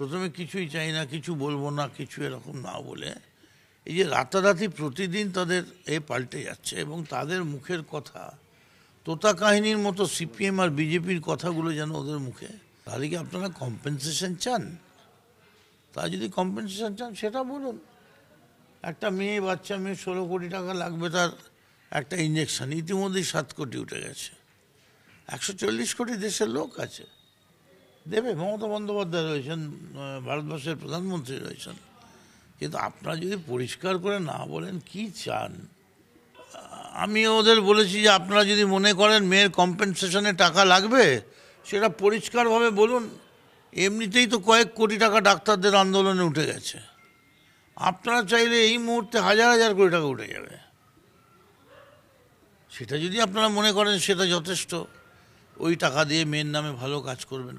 প্রথমে কিছুই চাই না, কিছু বলবো না, কিছু এরকম না বলে এই যে রাতারাতি প্রতিদিন তাদের পাল্টে যাচ্ছে এবং তাদের মুখের কথা তোতা কাহিনীর মতো সিপিএম আর বিজেপির কথাগুলো যেন ওদের মুখে। তাহলে কি আপনারা কম্পেনসেশন চান? তা যদি কম্পেনসেশন চান সেটা বলুন। একটা বাচ্চা মেয়ে 16 কোটি টাকা লাগবে তার একটা ইঞ্জেকশন, ইতিমধ্যেই 7 কোটি উঠে গেছে। 140 কোটি দেশের লোক আছে, দেবে। মমতা বন্দ্যোপাধ্যায় রয়েছেন, ভারতবর্ষের প্রধানমন্ত্রী রয়েছেন। কিন্তু আপনারা যদি পরিষ্কার করে না বলেন কি চান। আমি ওদের বলেছি যে আপনারা যদি মনে করেন মেয়ের কম্পেনসেশনে টাকা লাগবে সেটা পরিষ্কারভাবে বলুন। এমনিতেই তো কয়েক কোটি টাকা ডাক্তারদের আন্দোলনে উঠে গেছে, আপনারা চাইলে এই মুহূর্তে হাজার হাজার কোটি টাকা উঠে যাবে। সেটা যদি আপনারা মনে করেন সেটা যথেষ্ট, ওই টাকা দিয়ে মেয়ের নামে ভালো কাজ করবেন।